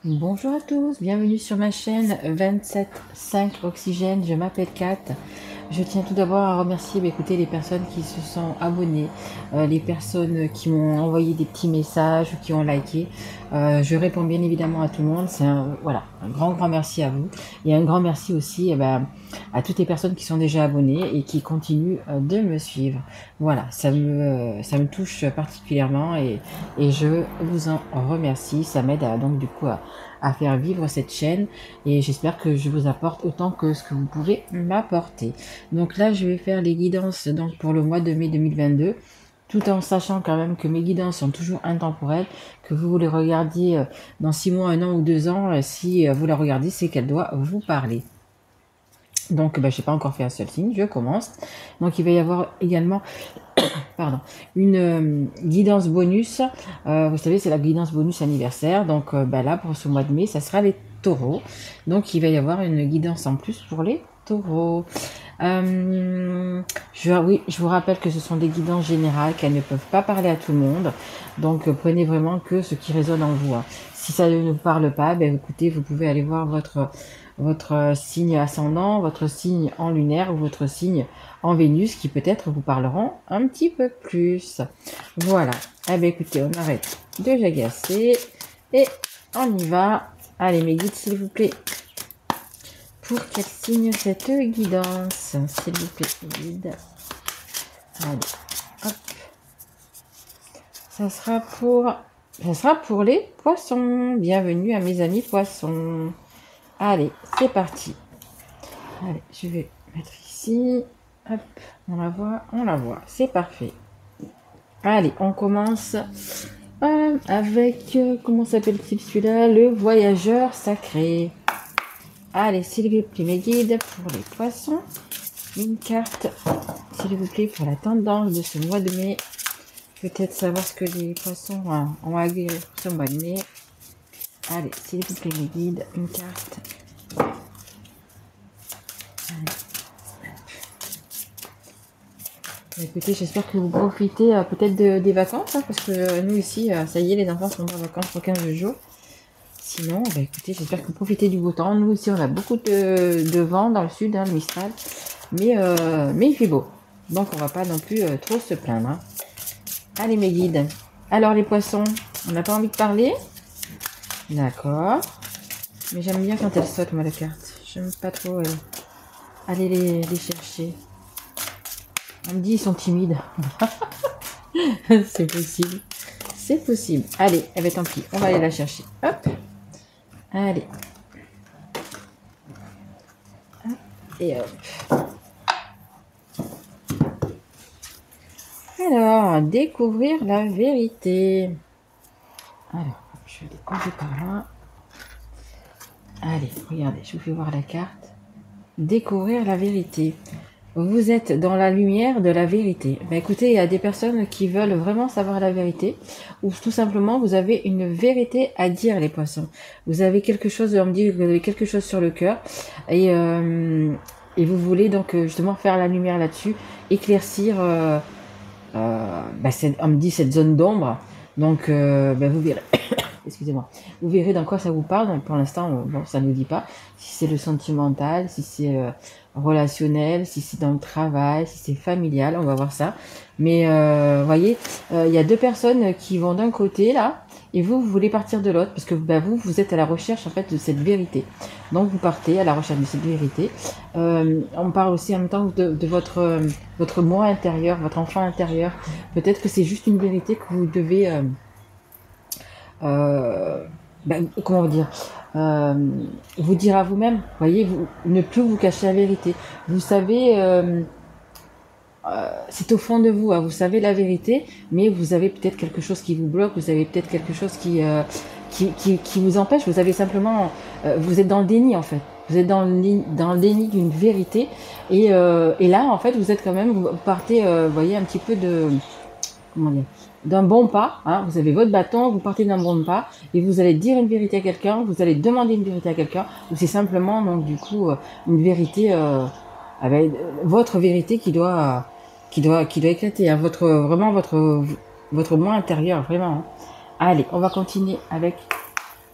Bonjour à tous, bienvenue sur ma chaîne 27.5 Oxygène, je m'appelle Kat. Je tiens tout d'abord à remercier écoutez, les personnes qui se sont abonnées, les personnes qui m'ont envoyé des petits messages ou qui ont liké. Je réponds bien évidemment à tout le monde. C'est voilà, un grand merci à vous. Et un grand merci aussi à toutes les personnes qui sont déjà abonnées et qui continuent de me suivre. Voilà, ça me touche particulièrement et je vous en remercie. Ça m'aide donc du coup à faire vivre cette chaîne et j'espère que je vous apporte autant que ce que vous pouvez m'apporter. Donc là, je vais faire les guidances donc pour le mois de mai 2022, tout en sachant quand même que mes guidances sont toujours intemporelles, que vous les regardiez dans 6 mois, 1 an ou 2 ans, si vous la regardez, c'est qu'elle doit vous parler. Donc, je n'ai pas encore fait un seul signe, je commence. Donc, il va y avoir également pardon, une guidance bonus. Vous savez, c'est la guidance bonus anniversaire. Donc, là, pour ce mois de mai, ça sera les taureaux. Donc, il va y avoir une guidance en plus pour les taureaux. Oui, je vous rappelle que ce sont des guidances générales, qu'elles ne peuvent pas parler à tout le monde. Donc, prenez vraiment que ce qui résonne en vous. Si ça ne vous parle pas, écoutez, vous pouvez aller voir votre signe ascendant, votre signe en lunaire ou votre signe en Vénus qui peut-être vous parleront un petit peu plus. Voilà. Écoutez, on arrête de jagasser et on y va. Allez mes guides, s'il vous plaît. Pour quel signe cette guidance, s'il vous plaît, guide. Allez, hop. Ça sera pour les poissons. Bienvenue à mes amis poissons. Allez, c'est parti. Allez, je vais mettre ici. Hop, on la voit. C'est parfait. Allez, on commence avec, comment s'appelle-t-il celui-là? Le voyageur sacré. Allez, s'il vous plaît, mes guides, pour les poissons. Une carte, s'il vous plaît, pour la tendance de ce mois de mai. Peut-être savoir ce que les poissons ont à dire pour ce mois de mai. Allez, s'il vous plaît, mes guides, une carte. Écoutez, j'espère que vous profitez peut-être des vacances, parce que nous ici, ça y est, les enfants sont en vacances pour 15 jours. Sinon, écoutez, j'espère que vous profitez du beau temps. Nous ici, on a beaucoup de vent dans le sud, le Mistral, mais il fait beau. Donc, on va pas non plus trop se plaindre. Allez, mes guides. Alors, les poissons, on n'a pas envie de parler? D'accord. Mais j'aime bien quand elles sautent, moi, la carte. J'aime pas trop aller les chercher. On me dit ils sont timides. C'est possible. C'est possible. Allez, tant pis. On va aller la chercher. Hop. Allez. Hop. Et hop. Alors, découvrir la vérité. Alors, je vais découvrir par là. Allez, regardez, je vous fais voir la carte. Découvrir la vérité. Vous êtes dans la lumière de la vérité. Écoutez, il y a des personnes qui veulent vraiment savoir la vérité, ou tout simplement vous avez une vérité à dire, les poissons. Vous avez quelque chose, on me dit que vous avez quelque chose sur le cœur, et vous voulez donc justement faire la lumière là-dessus, éclaircir, on me dit cette zone d'ombre. Donc vous verrez. Excusez-moi. Vous verrez dans quoi ça vous parle. Donc, pour l'instant, ça ne nous dit pas si c'est le sentimental, si c'est relationnel, si c'est dans le travail, si c'est familial. On va voir ça. Mais voyez, il y a deux personnes qui vont d'un côté là, et vous voulez partir de l'autre parce que vous êtes à la recherche en fait de cette vérité. Donc vous partez à la recherche de cette vérité. On parle aussi en même temps de votre moi intérieur, votre enfant intérieur. Peut-être que c'est juste une vérité que vous devez comment dire, vous dire à vous-même, voyez, ne plus vous cacher la vérité. Vous savez, c'est au fond de vous, vous savez la vérité, mais vous avez peut-être quelque chose qui vous bloque, vous avez peut-être quelque chose qui vous empêche. Vous avez simplement, vous êtes dans le déni en fait. Vous êtes dans le déni d'une vérité, et là en fait vous êtes quand même, vous partez, voyez, un petit peu de, comment dire, d'un bon pas, vous avez votre bâton, vous partez d'un bon pas, et vous allez dire une vérité à quelqu'un, vous allez demander une vérité à quelqu'un, ou c'est simplement donc du coup une vérité, avec votre vérité qui doit éclater, vraiment votre moi intérieur, vraiment. Allez, on va continuer avec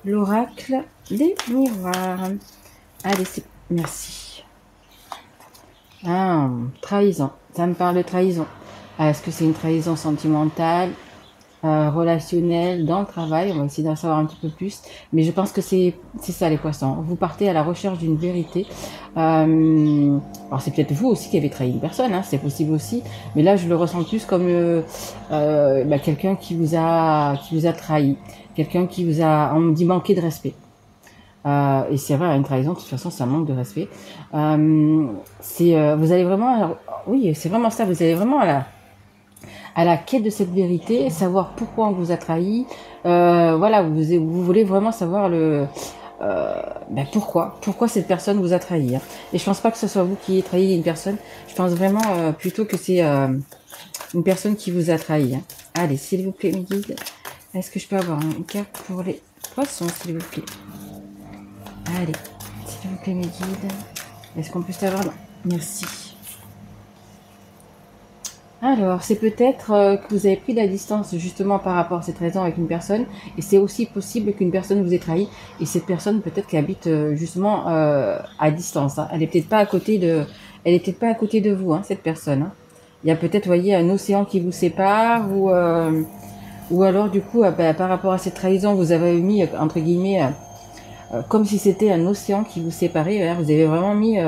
l'oracle des miroirs. Allez, c'est... Merci. Ah, trahison. Ça me parle de trahison. Est-ce que c'est une trahison sentimentale, relationnelle, dans le travail? On va essayer d'en savoir un petit peu plus. Mais je pense que c'est ça les poissons. Vous partez à la recherche d'une vérité. Alors c'est peut-être vous aussi qui avez trahi une personne, hein, c'est possible aussi. Mais là je le ressens plus comme quelqu'un qui vous a trahi. Quelqu'un qui vous a, on me dit, manqué de respect. Et c'est vrai, une trahison, de toute façon, c'est un manque de respect. Vous allez vraiment, alors, oui, c'est vraiment ça, vous allez vraiment à la quête de cette vérité, savoir pourquoi on vous a trahi. Voilà, vous voulez vraiment savoir pourquoi cette personne vous a trahi. Hein. Et je pense pas que ce soit vous qui ayez trahi une personne. Je pense vraiment plutôt que c'est une personne qui vous a trahi. Hein. Allez, s'il vous plaît, mes guides, est-ce que je peux avoir une carte pour les poissons, s'il vous plaît? Allez, s'il vous plaît, mes guides. Est-ce qu'on peut savoir? Merci. Alors, c'est peut-être que vous avez pris de la distance justement par rapport à cette raison avec une personne. Et c'est aussi possible qu'une personne vous ait trahi. Et cette personne peut-être qui habite justement à distance. Hein. Elle est peut-être pas à côté de vous, hein, cette personne. Hein. Il y a peut-être, vous voyez, un océan qui vous sépare ou alors du coup, par rapport à cette trahison, vous avez mis, entre guillemets, comme si c'était un océan qui vous séparait. Hein. Vous avez vraiment mis...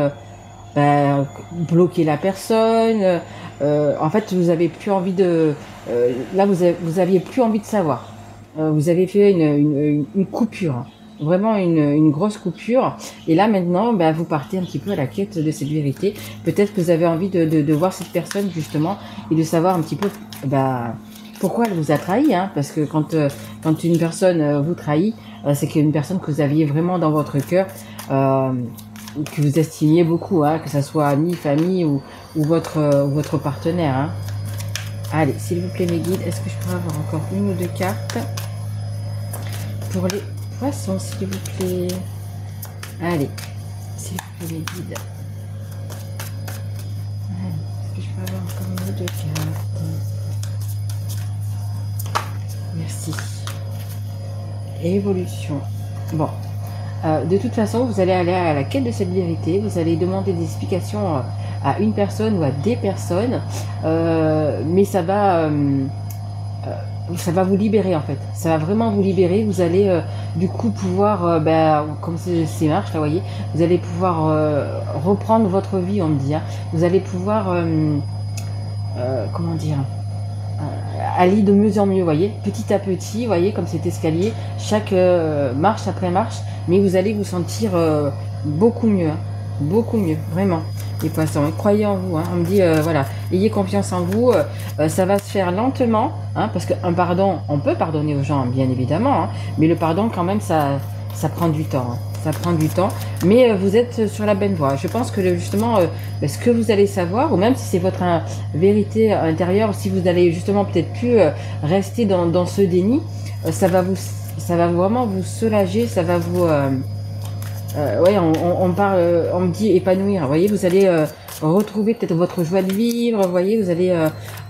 bloquer la personne. En fait, vous avez plus envie de. Là, vous aviez plus envie de savoir. Vous avez fait une coupure, hein. Vraiment une grosse coupure. Et là, maintenant, vous partez un petit peu à la quête de cette vérité. Peut-être que vous avez envie de voir cette personne justement et de savoir un petit peu pourquoi elle vous a trahi. Hein, parce que quand une personne vous trahit, c'est qu'une personne que vous aviez vraiment dans votre cœur. Que vous estimiez beaucoup, hein, que ce soit ami, famille ou votre partenaire. Hein. Allez, s'il vous plaît, mes guides, est-ce que je pourrais avoir encore une ou deux cartes pour les poissons, s'il vous plaît? Allez, s'il vous plaît, mes guides. Allez, est-ce que je peux avoir encore une ou deux cartes? Merci. Évolution. Bon. De toute façon, vous allez aller à la quête de cette vérité, vous allez demander des explications à une personne ou à des personnes, mais ça va vous libérer en fait. Ça va vraiment vous libérer. Vous allez du coup pouvoir, comme c'est marche là, vous voyez, vous allez pouvoir reprendre votre vie, on me dit. Hein. Vous allez pouvoir, comment dire, aller de mieux en mieux, voyez, petit à petit, voyez, comme cet escalier, chaque marche après marche, mais vous allez vous sentir beaucoup mieux, vraiment, les poissons. Croyez en vous, hein. On me dit, voilà, ayez confiance en vous, ça va se faire lentement, hein, parce qu'un pardon, on peut pardonner aux gens, bien évidemment, hein, mais le pardon, quand même, ça prend du temps. Hein. Ça prend du temps, mais vous êtes sur la bonne voie. Je pense que justement, ce que vous allez savoir, ou même si c'est votre vérité intérieure, si vous allez justement peut-être plus rester dans ce déni, ça va vraiment vous soulager, ça va vous... ouais, on parle, on me dit épanouir. Vous voyez, vous allez retrouver peut-être votre joie de vivre. Vous voyez, vous allez...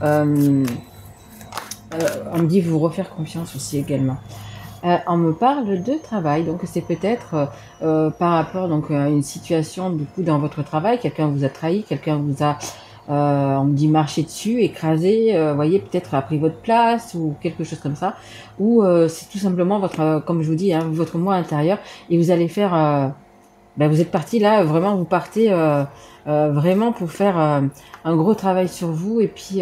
on me dit vous refaire confiance aussi également. On me parle de travail, donc c'est peut-être par rapport donc à une situation du coup dans votre travail, quelqu'un vous a trahi, quelqu'un vous a, on me dit marché dessus, écrasé, voyez, peut-être a pris votre place ou quelque chose comme ça, ou c'est tout simplement votre, comme je vous dis, hein, votre moi intérieur, et vous allez faire, vous êtes parti là, vraiment vous partez vraiment pour faire un gros travail sur vous et puis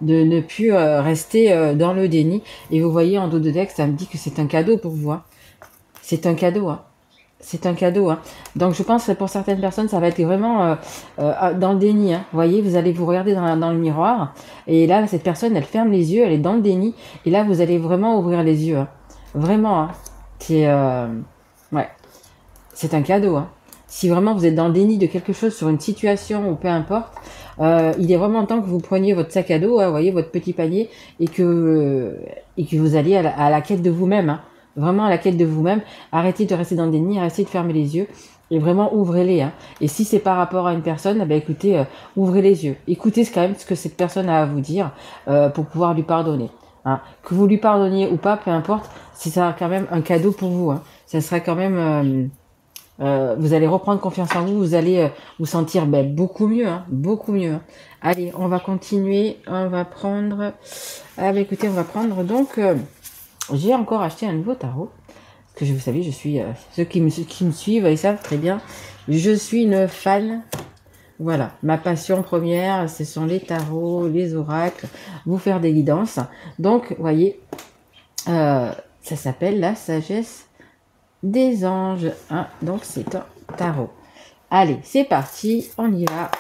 de ne plus rester dans le déni. Et vous voyez en dos de deck, ça me dit que c'est un cadeau pour vous. Hein. C'est un cadeau. Hein. C'est un cadeau. Hein. Donc je pense que pour certaines personnes, ça va être vraiment dans le déni. Hein. Vous voyez, vous allez vous regarder dans le miroir et là, cette personne, elle ferme les yeux, elle est dans le déni. Et là, vous allez vraiment ouvrir les yeux. Hein. Vraiment. Hein. C'est ouais. C'est un cadeau. Hein. Si vraiment vous êtes dans le déni de quelque chose sur une situation ou peu importe, il est vraiment temps que vous preniez votre sac à dos, hein, vous voyez, votre petit panier, et que vous alliez à la quête de vous-même. Hein. Vraiment à la quête de vous-même. Arrêtez de rester dans le déni, arrêtez de fermer les yeux et vraiment ouvrez-les. Hein. Et si c'est par rapport à une personne, écoutez, ouvrez les yeux. Écoutez quand même ce que cette personne a à vous dire pour pouvoir lui pardonner. Hein. Que vous lui pardonniez ou pas, peu importe, c'est ça quand même un cadeau pour vous. Hein. ça sera quand même... vous allez reprendre confiance en vous, vous allez vous sentir beaucoup mieux, hein, beaucoup mieux. Hein. Allez, on va continuer, on va prendre... Ah bah écoutez, on va prendre donc... j'ai encore acheté un nouveau tarot, parce que vous savez, je suis... ceux qui me suivent, ils savent très bien, je suis une fan. Voilà, ma passion première, ce sont les tarots, les oracles, vous faire des guidances. Donc, vous voyez, ça s'appelle la sagesse des anges. Hein, donc, c'est un tarot. Allez, c'est parti, on y va.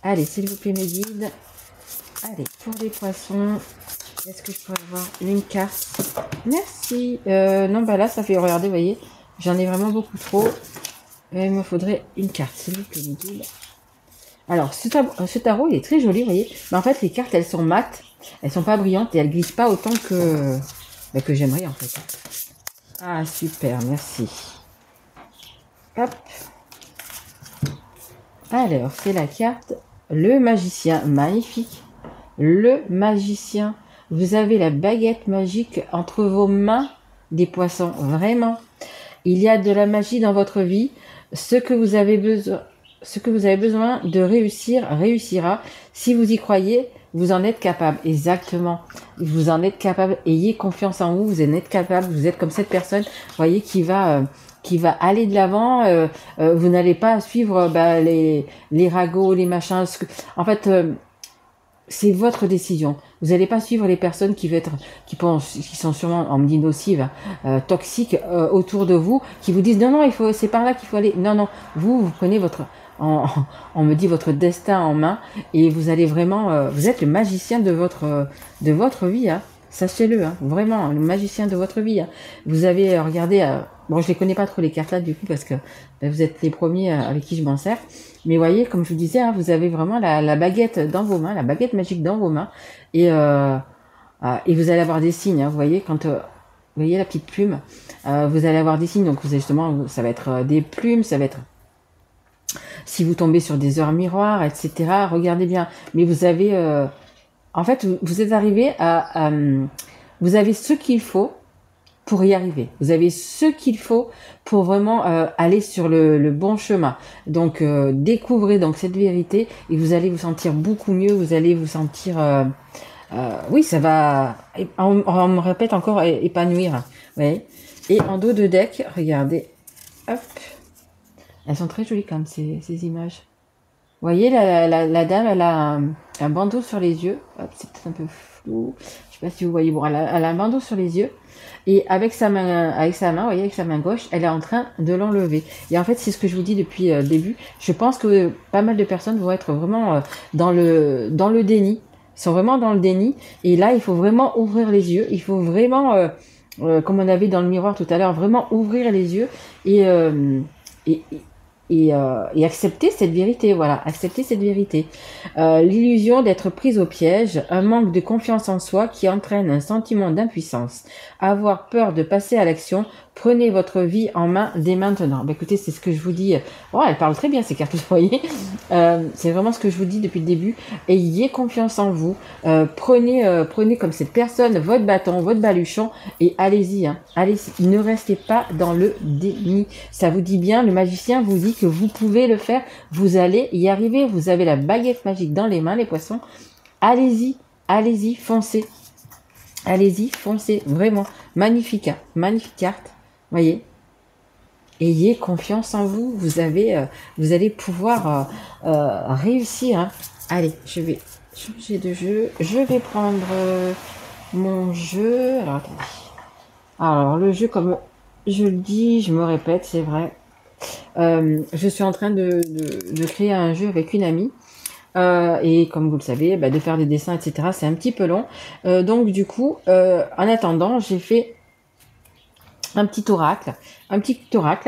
Allez, s'il vous plaît, mes guides. Allez, pour les poissons, est-ce que je peux avoir une carte? Merci. Non, bah là, ça fait, regardez, vous voyez, j'en ai vraiment beaucoup trop. Il me faudrait une carte, s'il vous plaît, mes guides. Alors, ce tarot, il est très joli, vous voyez. Mais en fait, les cartes, elles sont mates. Elles sont pas brillantes et elles glissent pas autant que j'aimerais, en fait. Ah, super, merci. Hop. Alors, c'est la carte Le Magicien. Magnifique. Le Magicien. Vous avez la baguette magique entre vos mains des poissons. Vraiment. Il y a de la magie dans votre vie. Ce que vous avez besoin de réussir, réussira. Si vous y croyez, vous en êtes capable. Exactement. Vous en êtes capable. Ayez confiance en vous. Vous en êtes capable. Vous êtes comme cette personne, voyez, qui va aller de l'avant. Vous n'allez pas suivre les ragots, les machins. En fait, c'est votre décision. Vous n'allez pas suivre les personnes qui sont sûrement, on me dit nocives, toxiques autour de vous, qui vous disent non, c'est par là qu'il faut aller. Non, vous prenez on me dit votre destin en main et vous allez vraiment, vous êtes le magicien de votre vie, hein. Sachez-le, hein, vraiment, le magicien de votre vie. Hein. Vous avez regardé, bon, je les connais pas trop les cartes là du coup parce que vous êtes les premiers avec qui je m'en sers. Mais voyez, comme je vous disais, hein, vous avez vraiment la baguette dans vos mains, la baguette magique dans vos mains, et vous allez avoir des signes. Hein, vous voyez, quand vous voyez la petite plume, vous allez avoir des signes. Donc justement, ça va être des plumes, ça va être si vous tombez sur des heures miroirs, etc. Regardez bien. Mais vous avez, en fait, vous êtes arrivé vous avez ce qu'il faut pour y arriver. Vous avez ce qu'il faut pour vraiment aller sur le bon chemin. Donc, découvrez donc cette vérité et vous allez vous sentir beaucoup mieux. Vous allez vous sentir, oui, ça va. On me répète encore épanouir. Oui. Et en dos de deck, regardez, hop, elles sont très jolies quand même ces images. Vous voyez, la dame, elle a un bandeau sur les yeux. Hop, c'est peut-être un peu flou. Je sais pas si vous voyez. Bon, elle a un bandeau sur les yeux. Et avec sa main, vous voyez, avec sa main gauche, elle est en train de l'enlever. Et en fait, c'est ce que je vous dis depuis le début. Je pense que pas mal de personnes vont être vraiment dans le déni. Ils sont vraiment dans le déni. Et là, il faut vraiment ouvrir les yeux. Il faut vraiment, comme on avait dans le miroir tout à l'heure, vraiment ouvrir les yeux et accepter cette vérité, voilà, accepter cette vérité. L'illusion d'être prise au piège, un manque de confiance en soi qui entraîne un sentiment d'impuissance, avoir peur de passer à l'action, prenez votre vie en main dès maintenant. Bah, écoutez, c'est ce que je vous dis. Oh, elle parle très bien ces cartes, vous voyez. C'est vraiment ce que je vous dis depuis le début. Ayez confiance en vous. Prenez comme cette personne votre bâton, votre baluchon et allez-y. Hein. Allez-y. Ne restez pas dans le déni. Ça vous dit bien, le magicien vous dit que vous pouvez le faire. Vous allez y arriver. Vous avez la baguette magique dans les mains, les poissons. Allez-y. Allez-y, foncez. Allez-y, foncez. Vraiment. Magnifique. Hein. Magnifique carte. Voyez. Ayez confiance en vous. Vous allez pouvoir réussir. Hein. Allez, je vais changer de jeu. Je vais prendre mon jeu. Alors, attendez. Alors, le jeu, comme je le dis, je me répète, c'est vrai. Je suis en train de créer un jeu avec une amie. Et comme vous le savez, de faire des dessins, etc. C'est un petit peu long. Donc, du coup, en attendant, j'ai fait un petit oracle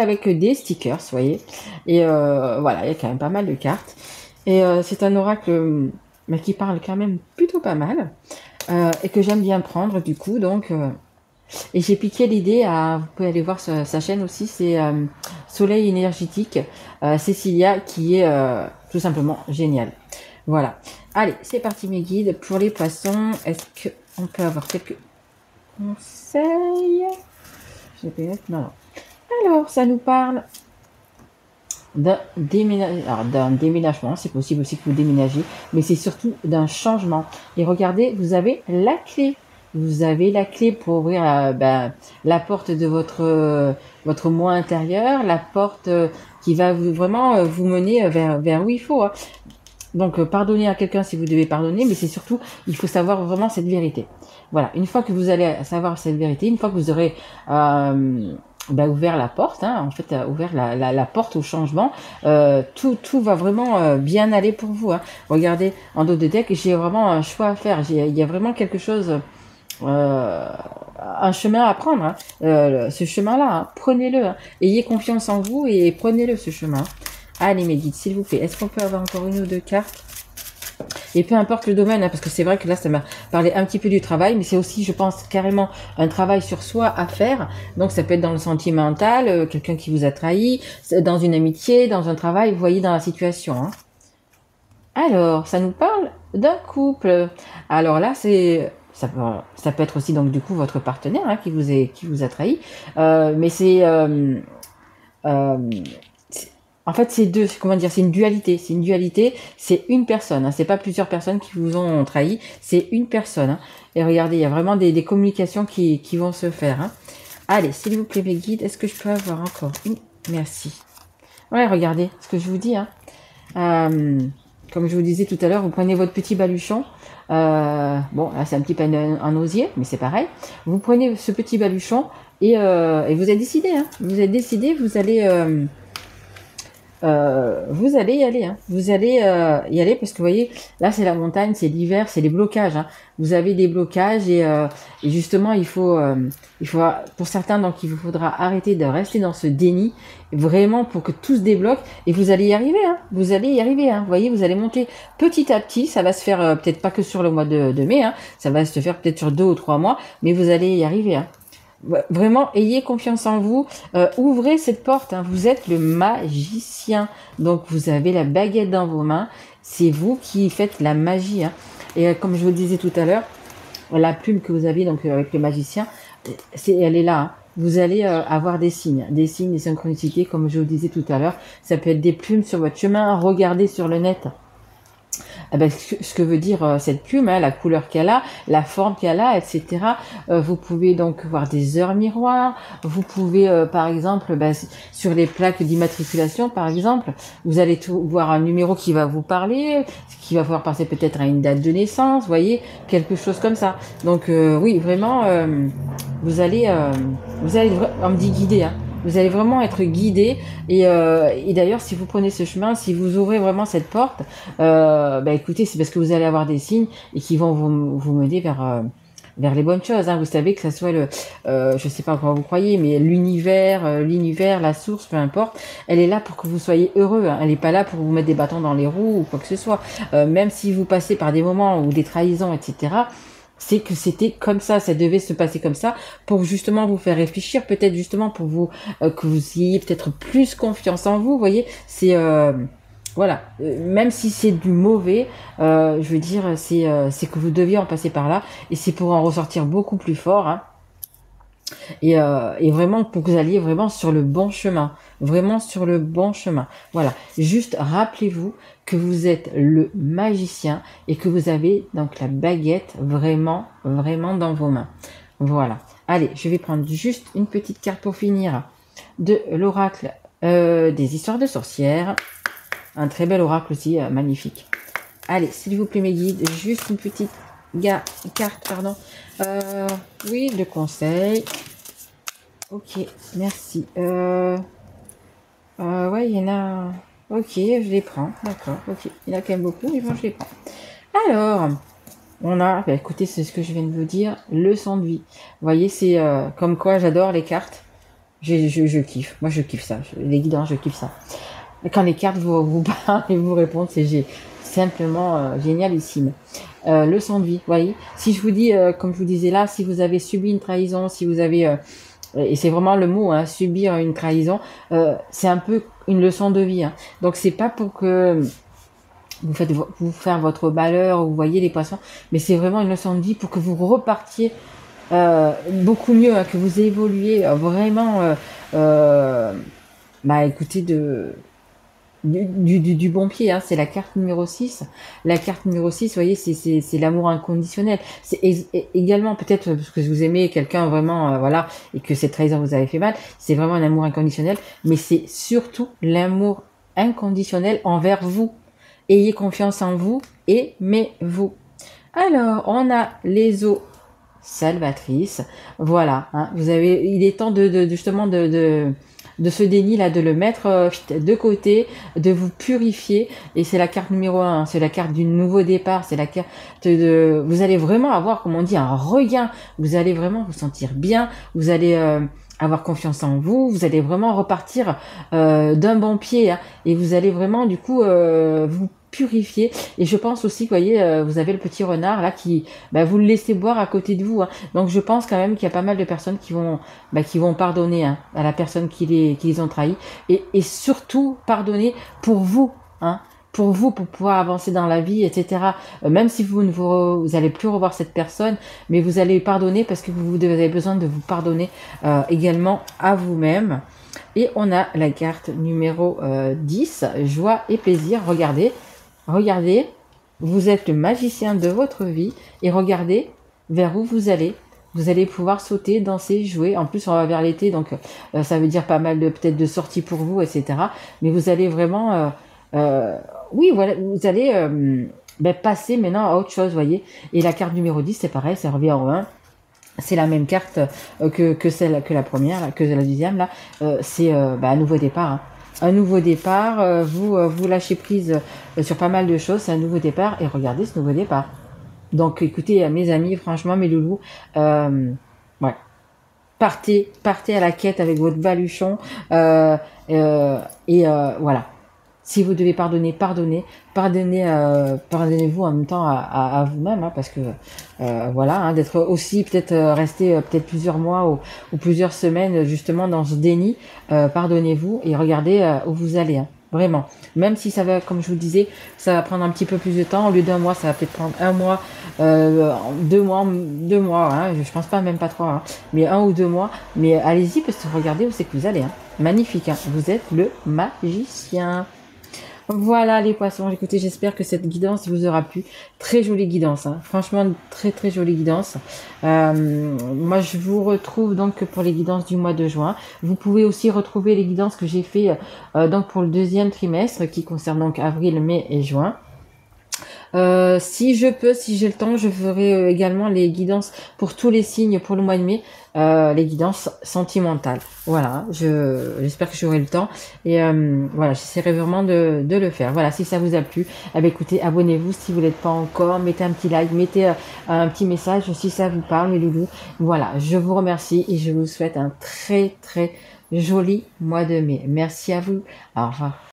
avec des stickers, vous voyez. Et voilà, il y a quand même pas mal de cartes. Et c'est un oracle qui parle quand même plutôt pas mal et que j'aime bien prendre du coup. Donc, et j'ai piqué l'idée vous pouvez aller voir sa chaîne aussi, c'est Soleil énergétique, Cécilia, qui est tout simplement géniale. Voilà. Allez, c'est parti mes guides. Pour les poissons, est-ce qu'on peut avoir quelques conseils? Non, non. Alors, ça nous parle d'un déménagement. C'est possible aussi que vous déménagez, mais c'est surtout d'un changement. Et regardez, vous avez la clé. Vous avez la clé pour ouvrir la porte de votre moi intérieur, la porte qui va vraiment vous mener vers où il faut. Hein. Donc, pardonnez à quelqu'un si vous devez pardonner, mais c'est surtout, il faut savoir vraiment cette vérité. Voilà, une fois que vous allez savoir cette vérité, une fois que vous aurez ouvert la porte, hein, en fait, ouvert la porte au changement, tout va vraiment bien aller pour vous. Hein. Regardez, en dos de deck, j'ai vraiment un choix à faire. Il y a vraiment quelque chose, un chemin à prendre. Hein. Ce chemin-là, hein, prenez-le. Hein. Ayez confiance en vous et prenez-le, ce chemin. Allez, mes guides, s'il vous plaît, est-ce qu'on peut avoir encore une ou deux cartes? Et peu importe le domaine, hein, parce que c'est vrai que là, ça m'a parlé un petit peu du travail, mais c'est aussi, je pense, carrément un travail sur soi à faire. Donc, ça peut être dans le sentimental, quelqu'un qui vous a trahi, dans une amitié, dans un travail, vous voyez, dans la situation. Hein. Alors, ça nous parle d'un couple. Alors là, ça peut être aussi, donc, du coup, votre partenaire hein, qui vous a trahi. Mais en fait, c'est deux, comment dire, c'est une dualité. C'est une dualité, c'est une personne. Hein, c'est pas plusieurs personnes qui vous ont trahi, c'est une personne. Hein. Et regardez, il y a vraiment des communications qui vont se faire. Hein. Allez, s'il vous plaît, mes guides, est-ce que je peux avoir encore une? Merci. Ouais, regardez, ce que je vous dis. Hein. Comme je vous disais tout à l'heure, vous prenez votre petit baluchon. Bon, là, c'est un petit peu un osier, mais c'est pareil. Vous prenez ce petit baluchon et vous avez décidé. Hein. Vous avez décidé, vous allez y aller, hein. Vous allez y aller parce que vous voyez, là c'est la montagne, c'est l'hiver, c'est les blocages. Hein. Vous avez des blocages et justement il faut pour certains donc il vous faudra arrêter de rester dans ce déni vraiment pour que tout se débloque et vous allez y arriver. Hein. Vous allez y arriver. Hein. Vous voyez, vous allez monter petit à petit. Ça va se faire peut-être pas que sur le mois de mai. Hein. Ça va se faire peut-être sur 2 ou 3 mois, mais vous allez y arriver. Hein. Vraiment, ayez confiance en vous. Ouvrez cette porte. Hein. Vous êtes le magicien. Donc, vous avez la baguette dans vos mains. C'est vous qui faites la magie. Hein. Et comme je vous le disais tout à l'heure, la plume que vous avez donc avec le magicien, elle est là. Hein. Vous allez avoir des signes, des synchronicités, comme je vous le disais tout à l'heure. Ça peut être des plumes sur votre chemin. Regardez sur le net. Eh ben, ce que veut dire cette plume, hein, la couleur qu'elle a, la forme qu'elle a, etc. Vous pouvez donc voir des heures miroirs. Vous pouvez, par exemple, sur les plaques d'immatriculation, par exemple, vous allez voir un numéro qui va vous parler, qui va pouvoir passer peut-être à une date de naissance, vous voyez, quelque chose comme ça. Donc oui, vraiment, vous allez on me dit guider, hein. Vous allez vraiment être guidé et d'ailleurs si vous prenez ce chemin, si vous ouvrez vraiment cette porte, écoutez, c'est parce que vous allez avoir des signes et qui vont vous mener vers les bonnes choses. Hein. Vous savez que ça soit je sais pas comment vous croyez, mais l'univers, la source, peu importe, elle est là pour que vous soyez heureux. Hein. Elle n'est pas là pour vous mettre des bâtons dans les roues ou quoi que ce soit. Même si vous passez par des moments où des trahisons, etc., c'est que c'était comme ça devait se passer comme ça pour justement vous faire réfléchir, peut-être justement pour vous que vous ayez peut-être plus confiance en vous, vous voyez, c'est voilà, même si c'est du mauvais, je veux dire, c'est que vous deviez en passer par là et c'est pour en ressortir beaucoup plus fort, hein. Et vraiment pour que vous alliez vraiment sur le bon chemin, vraiment sur le bon chemin. Voilà, juste rappelez-vous que vous êtes le magicien et que vous avez donc la baguette vraiment dans vos mains. Voilà. Allez, je vais prendre juste une petite carte pour finir de l'oracle des histoires de sorcières. Un très bel oracle aussi, magnifique. Allez, s'il vous plaît mes guides, juste une petite carte, pardon. Oui, de conseil. Ok, merci. Ouais, il y en a... Ok, je les prends, d'accord. Ok, il y en a quand même beaucoup, mais bon, je les prends. Alors, on a... écoutez, c'est ce que je viens de vous dire, leçon de vie. Vous voyez, c'est comme quoi j'adore les cartes. Je kiffe. Moi, je kiffe ça. Les guides, je kiffe ça. Quand les cartes vous parlent et vous répondent, c'est simplement génialissime. Leçon de vie, vous voyez. Si je vous dis, comme je vous disais là, si vous avez subi une trahison, si vous avez... et c'est vraiment le mot, hein, subir une trahison, c'est un peu une leçon de vie. Hein. Donc c'est pas pour que vous faire votre malheur, vous voyez les poissons, mais c'est vraiment une leçon de vie pour que vous repartiez beaucoup mieux, hein, que vous évoluez vraiment, euh, bah écoutez, du bon pied, hein. C'est la carte numéro 6. La carte numéro 6, vous voyez, c'est l'amour inconditionnel. C'est également, peut-être parce que vous aimez quelqu'un vraiment, voilà, et que cette trahison vous avait fait mal, c'est vraiment un amour inconditionnel, mais c'est surtout l'amour inconditionnel envers vous. Ayez confiance en vous, aimez-vous. Alors, on a les eaux salvatrices. Voilà, hein, vous avez, il est temps justement de ce déni là, de le mettre de côté, de vous purifier. Et c'est la carte numéro un, hein, c'est la carte du nouveau départ, c'est la carte de, vous allez vraiment avoir, comme on dit, un regain. Vous allez vraiment vous sentir bien. Vous allez avoir confiance en vous. Vous allez vraiment repartir d'un bon pied, hein, et vous allez vraiment du coup vous purifier. Et je pense aussi que, vous voyez, vous avez le petit renard là qui, bah, vous le laissez boire à côté de vous, hein. Donc je pense quand même qu'il y a pas mal de personnes qui vont pardonner, hein, à la personne qui les ont trahis, et surtout pardonner pour vous, hein, pour vous, pour pouvoir avancer dans la vie, etc. Même si vous ne vous allez plus revoir cette personne, mais vous allez pardonner parce que vous avez besoin de vous pardonner également à vous-même. Et on a la carte numéro 10, joie et plaisir. Regardez, regardez, vous êtes le magicien de votre vie et regardez vers où vous allez. Vous allez pouvoir sauter, danser, jouer. En plus, on va vers l'été, donc ça veut dire pas mal de peut-être de sorties pour vous, etc. Mais vous allez vraiment, oui, voilà, vous allez ben, passer maintenant à autre chose, voyez. Et la carte numéro 10, c'est pareil, ça revient en 1. C'est la même carte que celle que la première, là, que la deuxième là. C'est bah, un nouveau départ, hein. Un nouveau départ. Vous lâchez prise sur pas mal de choses. C'est un nouveau départ et regardez ce nouveau départ. Donc écoutez, mes amis, franchement, mes loulous, ouais, partez à la quête avec votre baluchon voilà. Si vous devez pardonner, pardonnez-vous en même temps à vous-même, hein, parce que voilà, hein, d'être aussi peut-être resté peut-être plusieurs mois ou plusieurs semaines justement dans ce déni, pardonnez-vous et regardez où vous allez, hein, vraiment. Même si ça va, comme je vous disais, ça va prendre un petit peu plus de temps. Au lieu d'un mois, ça va peut-être prendre un mois, 2 mois, hein, je pense pas, même pas 3, hein, mais 1 ou 2 mois. Mais allez-y parce que regardez où c'est que vous allez, hein. Magnifique, hein. Vous êtes le magicien. Voilà les poissons, écoutez, j'espère que cette guidance vous aura plu. Très jolie guidance, hein. Franchement, très très jolie guidance. Moi, je vous retrouve donc pour les guidances du mois de juin. Vous pouvez aussi retrouver les guidances que j'ai fait donc pour le deuxième trimestre qui concerne donc avril, mai et juin. Si je peux, si j'ai le temps, je ferai également les guidances pour tous les signes pour le mois de mai, les guidances sentimentales. Voilà, j'espère que j'aurai le temps et voilà, j'essaierai vraiment de le faire. Voilà, si ça vous a plu, eh bien, écoutez, abonnez-vous si vous l'êtes pas encore, mettez un petit like, mettez un petit message si ça vous parle, mes loulous. Voilà, je vous remercie et je vous souhaite un très très joli mois de mai. Merci à vous. Au revoir.